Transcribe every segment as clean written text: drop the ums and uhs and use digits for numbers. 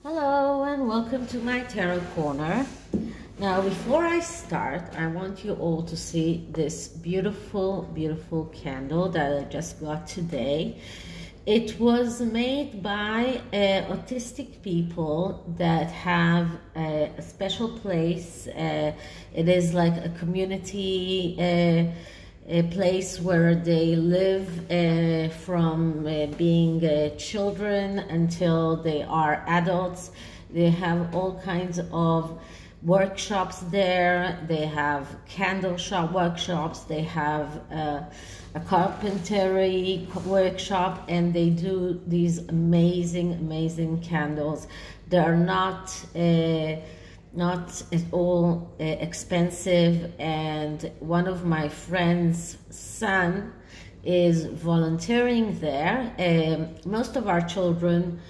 Hello and welcome to my tarot corner. Now before I start, I want you all to see this beautiful candle that I just got today. It was made by autistic people that have a special place. It is like a community a place where they live from being children until they are adults. They have all kinds of workshops there. They have candle shop workshops. They have a carpentry workshop, and they do these amazing candles. They are not at all expensive, and one of my friend's son is volunteering there. Most of our children,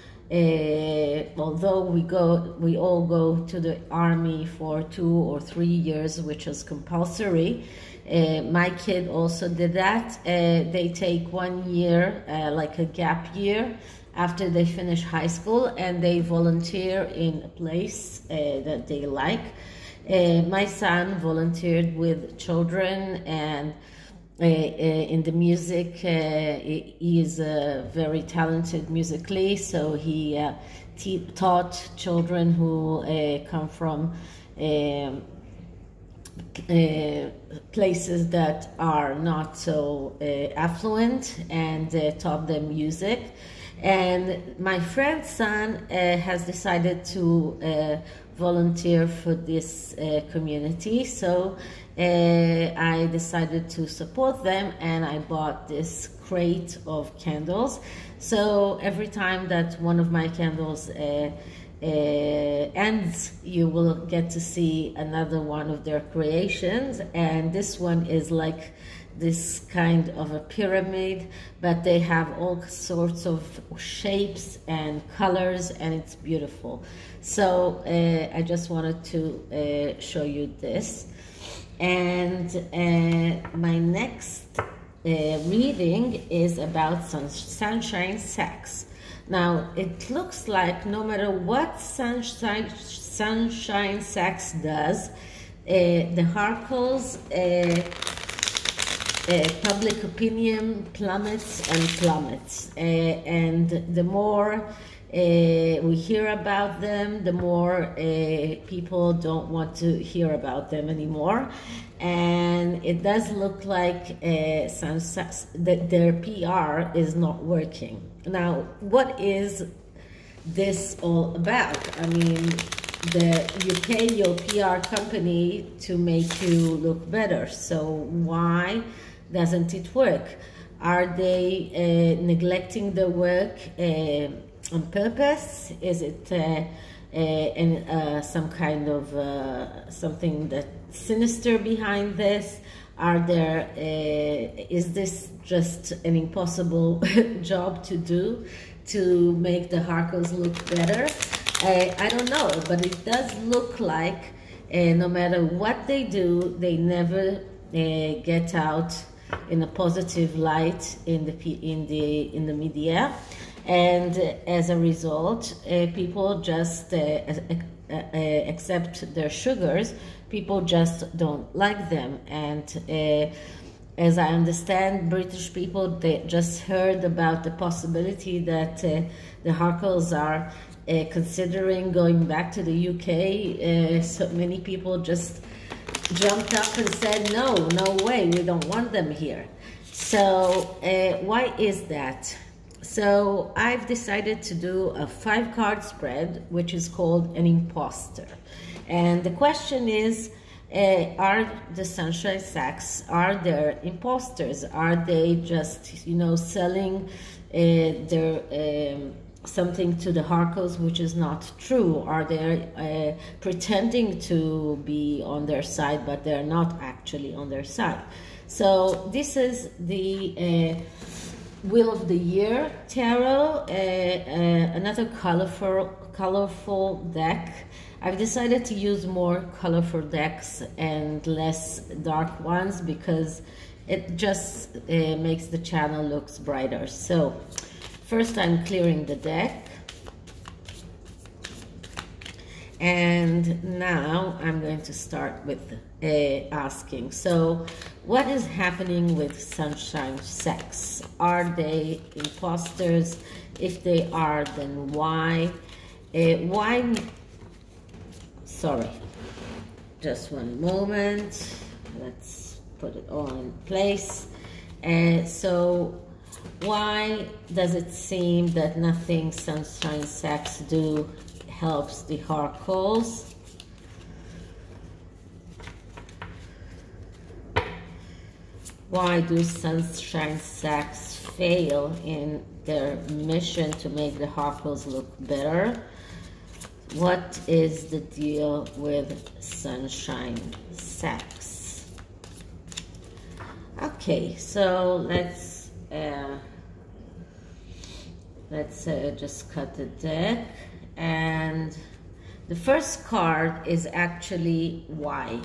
although we all go to the army for 2 or 3 years, which is compulsory. My kid also did that. They take 1 year, like a gap year, after they finish high school, and they volunteer in a place that they like. My son volunteered with children, and in the music, he is very talented musically, so he taught children who come from places that are not so affluent, and taught them music. And my friend's son has decided to volunteer for this community, so I decided to support them, and I bought this crate of candles. So every time that one of my candles ends, you will get to see another one of their creations. And this one is like this kind of a pyramid, but they have all sorts of shapes and colors, and it's beautiful. So I just wanted to show you this. And my next reading is about Sunshine Sachs. Now it looks like no matter what Sunshine Sachs does, the harkles, public opinion plummets and plummets, and the more we hear about them, the more people don't want to hear about them anymore. And it does look like that their PR is not working. Now, what is this all about? I mean, you pay your PR company to make you look better, so why doesn't it work? Are they neglecting the work on purpose? Is it some kind of something that sinister behind this? Are there is this just an impossible job to do to make the harkles look better? I don't know, but it does look like no matter what they do, they never get out in a positive light in the media, and as a result, people just accept their sugars. People just don't like them, and as I understand, British people, they just heard about the possibility that the harkles are considering going back to the UK. So many people just jumped up and said, no way, we don't want them here. So why is that? So I've decided to do a 5-card spread, which is called an imposter. And the question is, are the Sunshine Sachs, are there imposters? Are they just, you know, selling their something to the harkles which is not true? Are they pretending to be on their side, but they're not actually on their side? So this is the Wheel of the Year tarot, another colorful deck. I've decided to use more colorful decks and less dark ones because it just makes the channel looks brighter. So first I'm clearing the deck. And now I'm going to start with asking, so what is happening with Sunshine Sachs? Are they imposters? If they are, then why? Sorry, just one moment. Let's put it all in place. So why does it seem that nothing Sunshine Sachs do helps the harkles? Why do Sunshine Sachs fail in their mission to make the harkles look better? What is the deal with Sunshine Sachs? Okay, so let's just cut the deck. And the first card is actually why.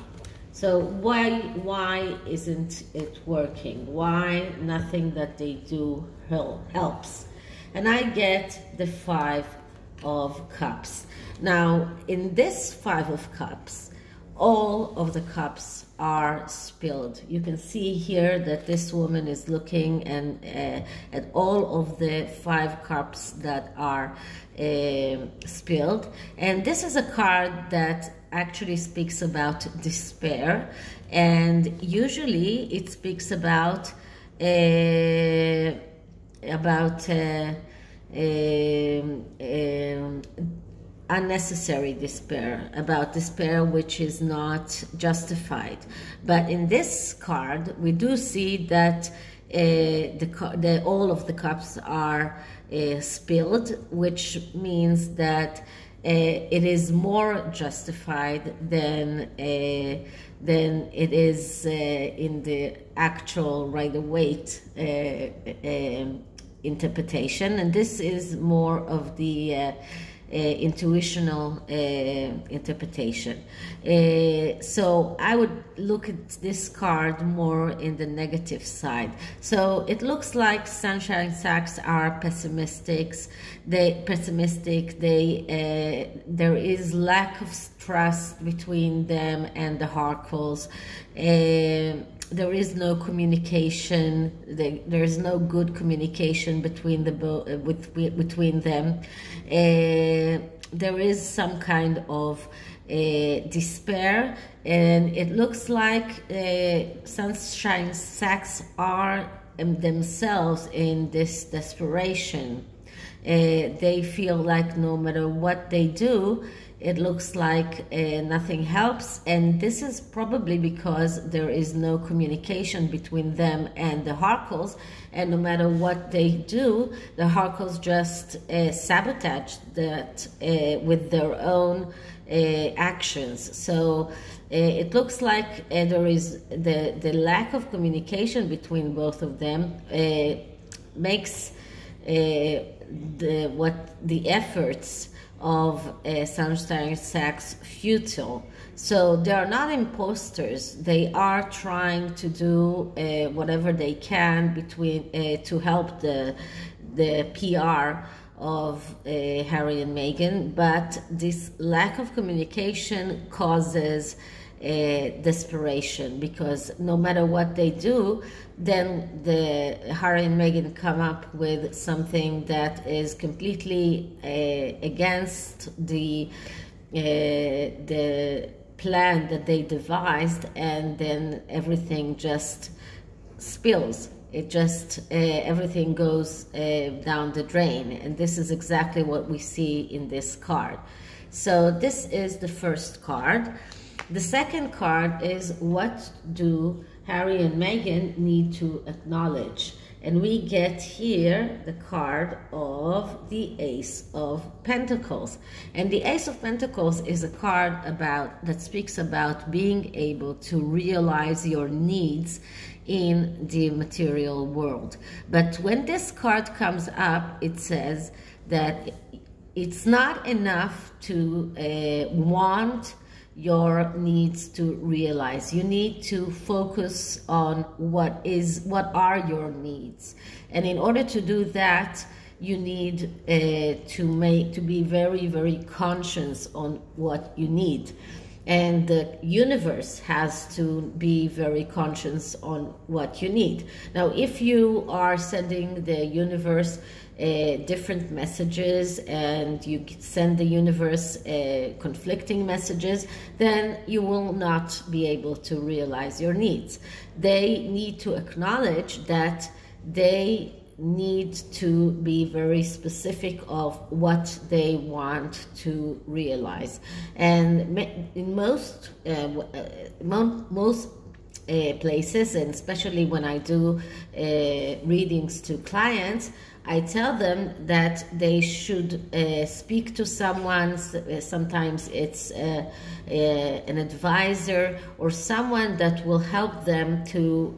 So why isn't it working? Why nothing that they do helps? And I get the 5 of Cups. Now, in this 5 of Cups, all of the cups are spilled. You can see here that this woman is looking at all of the 5 cups that are spilled. And this is a card that actually speaks about despair. And usually it speaks about unnecessary despair, about despair which is not justified. But in this card, we do see that all of the cups are spilled, which means that it is more justified than it is in the actual Rider-Waite interpretation. And this is more of the intuitional interpretation. So I would look at this card more in the negative side. So it looks like Sunshine Sachs are pessimistic. There is lack of trust between them and the harkles. There is no communication. There is no good communication between between them. There is some kind of despair, and it looks like Sunshine Sachs are themselves in this desperation. They feel like no matter what they do, it looks like nothing helps, and this is probably because there is no communication between them and the harkles, and no matter what they do, the harkles just sabotage that with their own actions. So it looks like there is the lack of communication between both of them makes the efforts of Sunshine Sachs futile. So they are not imposters. They are trying to do whatever they can to help the PR of Harry and Meghan, but this lack of communication causes desperation, because no matter what they do, then the Harry and Meghan come up with something that is completely against the plan that they devised, and then everything just spills. It just everything goes down the drain, and this is exactly what we see in this card. So this is the first card. The second card is, what do Harry and Meghan need to acknowledge? And we get here the card of the Ace of Pentacles. And the Ace of Pentacles is a card that speaks about being able to realize your needs in the material world. But when this card comes up, it says that it's not enough to want your needs to realize. You need to focus on what are your needs. And in order to do that, you need to be very, very conscious on what you need. And the universe has to be very conscious on what you need. Now, if you are sending the universe different messages and you send the universe conflicting messages, then you will not be able to realize your needs. They need to acknowledge that they need to be very specific of what they want to realize. And in most places, and especially when I do readings to clients, I tell them that they should speak to someone. Sometimes it's an advisor or someone that will help them to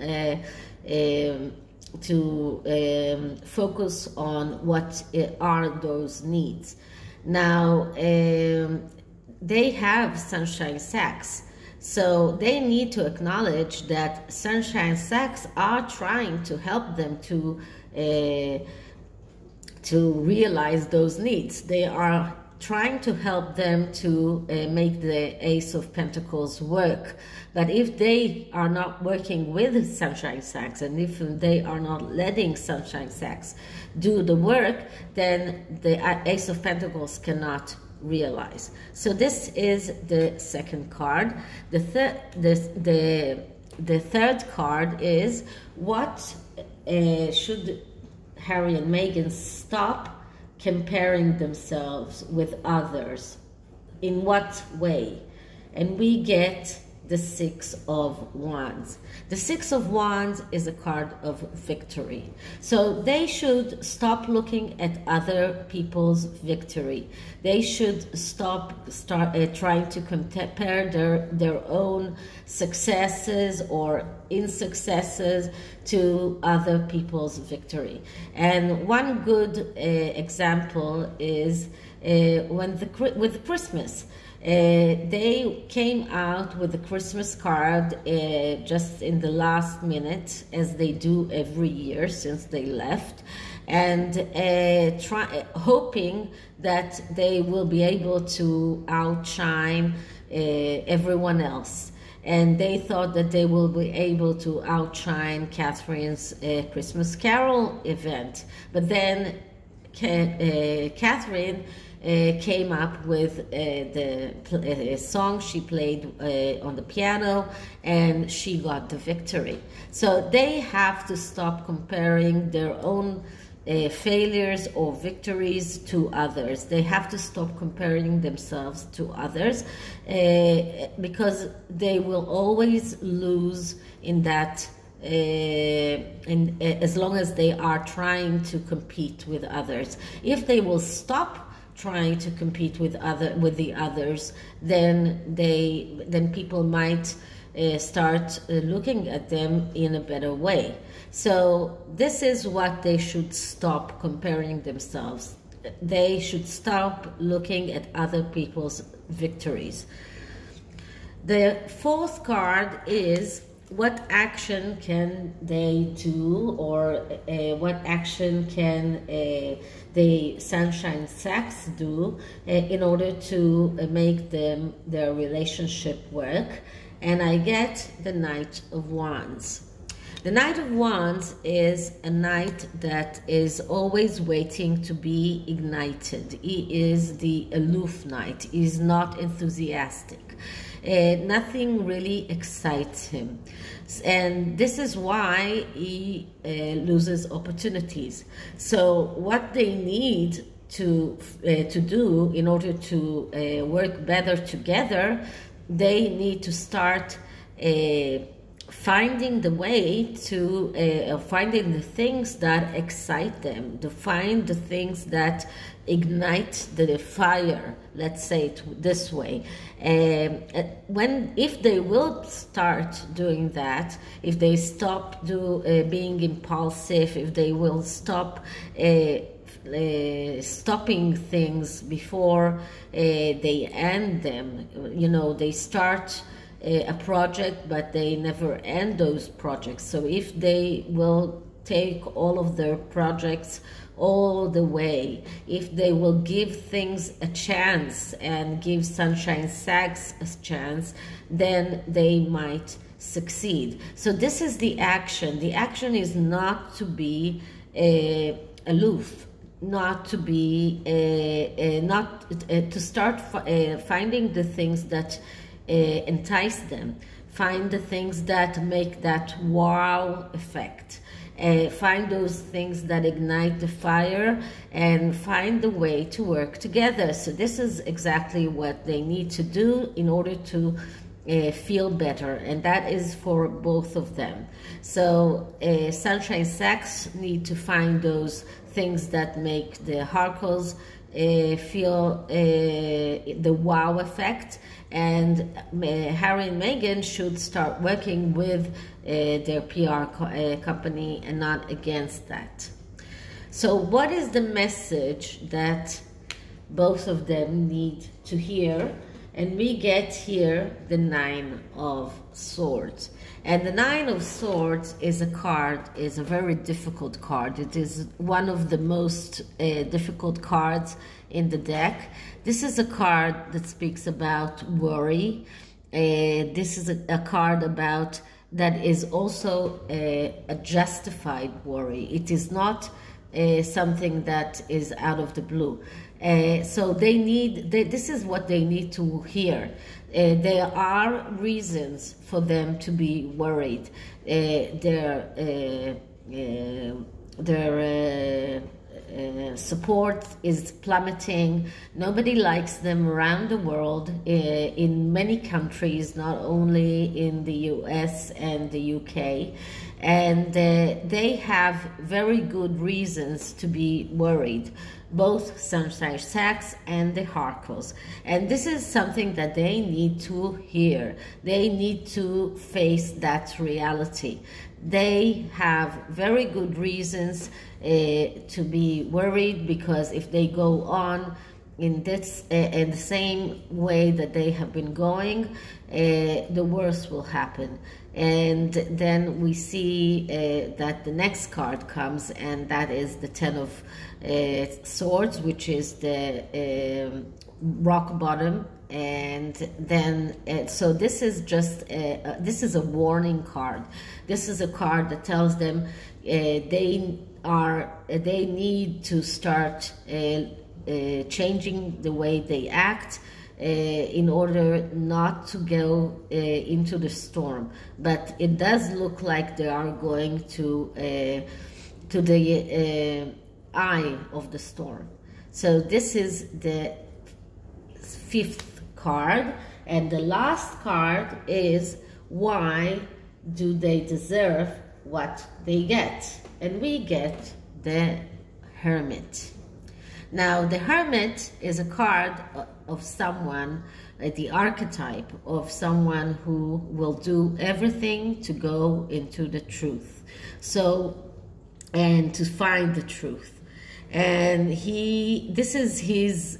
focus on what are those needs. Now, they have Sunshine Sachs, so they need to acknowledge that Sunshine Sachs are trying to help them to realize those needs. They are trying to help them to make the Ace of Pentacles work. But if they are not working with Sunshine Sachs, and if they are not letting Sunshine Sachs do the work, then the Ace of Pentacles cannot realize. So this is the second card. The third card is, what should Harry and Meghan stop comparing themselves with others? In what way? And we get the Six of Wands. The Six of Wands is a card of victory. So they should stop looking at other people's victory. They should start trying to compare their own successes or insuccesses to other people's victory. And one good example is with Christmas. They came out with a Christmas card just in the last minute, as they do every year since they left, and hoping that they will be able to outshine everyone else. And they thought that they will be able to outshine Catherine's Christmas Carol event. But then Catherine came up with the song she played on the piano, and she got the victory. So they have to stop comparing their own failures or victories to others. They have to stop comparing themselves to others because they will always lose in that as long as they are trying to compete with others. If they will stop trying to compete with the others, then people might start looking at them in a better way. So this is what they should stop comparing themselves. They should stop looking at other people's victories. The fourth card is, what action can they do, or what action can the Sunshine Sachs do in order to make their relationship work? And I get the Knight of Wands. The Knight of Wands is a knight that is always waiting to be ignited. He is the aloof knight. He is not enthusiastic. Nothing really excites him, and this is why he loses opportunities. So what they need to do in order to work better together, they need to start finding the way to finding the things that excite them, to find the things that ignite the fire, let's say it this way. If they will start doing that, if they stop being impulsive, if they will stop stopping things before they end them, they start a project but they never end those projects. So if they will take all of their projects all the way, if they will give things a chance and give Sunshine Sachs a chance, then they might succeed. So this is the action. The action is not to be aloof, not to be to start finding the things that entice them, find the things that make that wow effect, find those things that ignite the fire, and find the way to work together. So this is exactly what they need to do in order to feel better, and that is for both of them. So Sunshine Sachs need to find those things that make the harkles feel the wow effect, and Harry and Meghan should start working with their PR company and not against that. So what is the message that both of them need to hear? And we get here the Nine of Swords. And the Nine of Swords is a card, is a very difficult card. It is one of the most difficult cards in the deck. This is a card that speaks about worry. This is a card about that is also a justified worry. It is not something that is out of the blue. So this is what they need to hear. There are reasons for them to be worried. Their support is plummeting. Nobody likes them around the world, in many countries, not only in the US and the UK. And they have very good reasons to be worried, both Sunshine Sachs and the harkles. And this is something that they need to hear. They need to face that reality. They have very good reasons to be worried, because if they go on in this in the same way that they have been going, the worst will happen. And then we see that the next card comes, and that is the Ten of Swords, which is the rock bottom. And then so this is just this is a warning card. This is a card that tells them they need to start changing the way they act in order not to go into the storm. But it does look like they are going to the eye of the storm. So this is the fifth card, and the last card is, why do they deserve what they get? And we get the Hermit. Now the Hermit is a card of someone, the archetype of someone who will do everything to go into the truth, so, and to find the truth. And this is his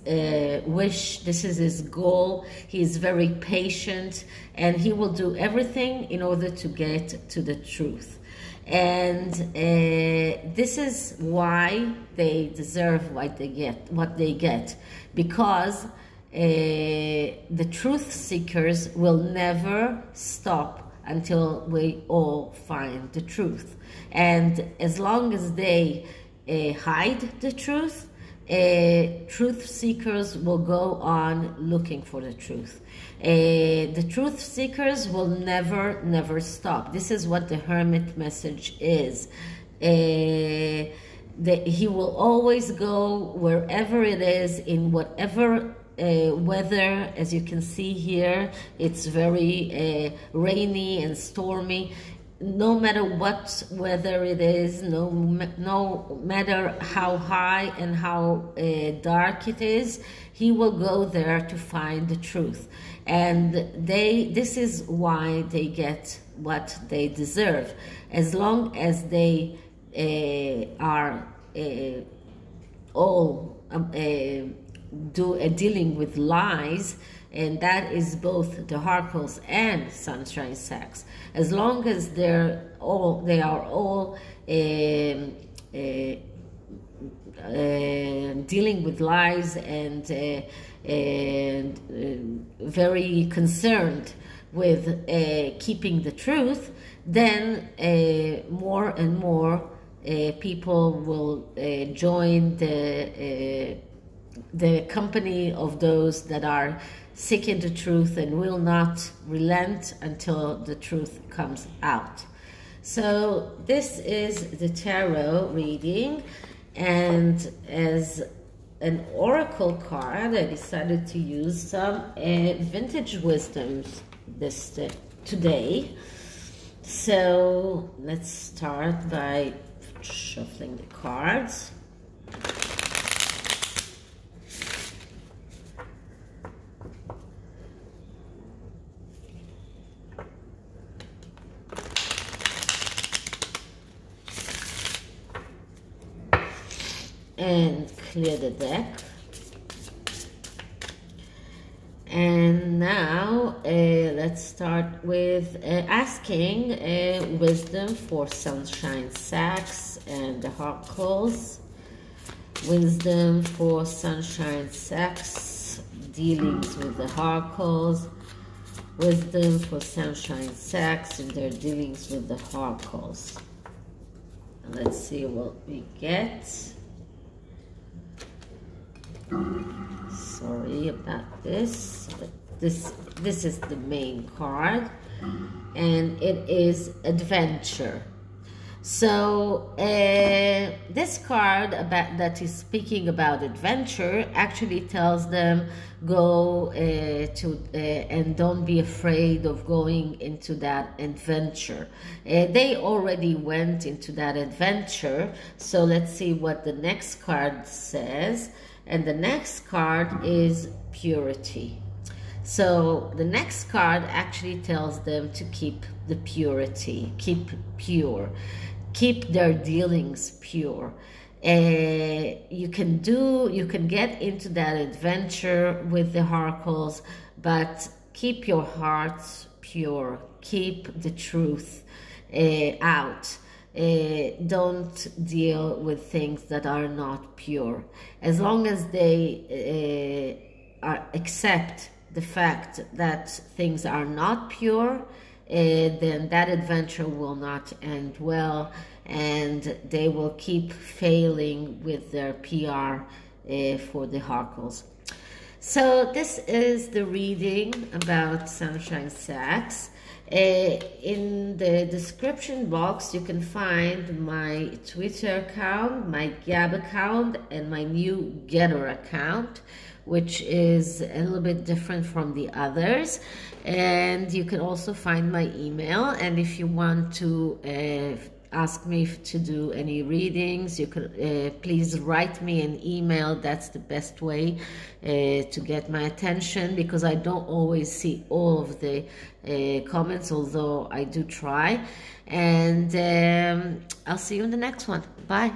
wish, this is his goal. He is very patient, and he will do everything in order to get to the truth. And this is why they deserve what they get, because the truth seekers will never stop until we all find the truth. And as long as they hide the truth, truth seekers will go on looking for the truth. The truth seekers will never stop. This is what the Hermit message is. He will always go wherever it is, in whatever weather. As you can see here, it's very rainy and stormy. No matter what weather it is, no matter how high and how dark it is, he will go there to find the truth. And this is why they get what they deserve. As long as they are all dealing with lies, and that is both the Harkles and Sunshine Sachs. As long as they are all dealing with lies and very concerned with keeping the truth, then more and more people will join the company of those that are seeking the truth and will not relent until the truth comes out. So this is the tarot reading, and as an oracle card, I decided to use some vintage wisdoms today. So let's start by shuffling the cards. And clear the deck. And now let's start with asking wisdom for Sunshine Sachs and the harkles. Wisdom for Sunshine Sachs, dealings with the harkles. Wisdom for Sunshine Sachs and their dealings with the harkles. Let's see what we get. Sorry about this, but this is the main card, and it is adventure. So this card that is speaking about adventure actually tells them go and don't be afraid of going into that adventure. They already went into that adventure, so let's see what the next card says. And the next card is purity. So the next card actually tells them to keep the purity, keep pure, keep their dealings pure. You can get into that adventure with the harkles, but keep your hearts pure, keep the truth out. Don't deal with things that are not pure. As long as they accept the fact that things are not pure, then that adventure will not end well, and they will keep failing with their PR for the harkles. So this is the reading about Sunshine Sachs. In the description box you can find my Twitter account, my Gab account, and my new GETTR account, which is a little bit different from the others. And you can also find my email, and if you want to ask me to do any readings, you can please write me an email. That's the best way to get my attention, because I don't always see all of the comments, although I do try. And I'll see you in the next one. Bye.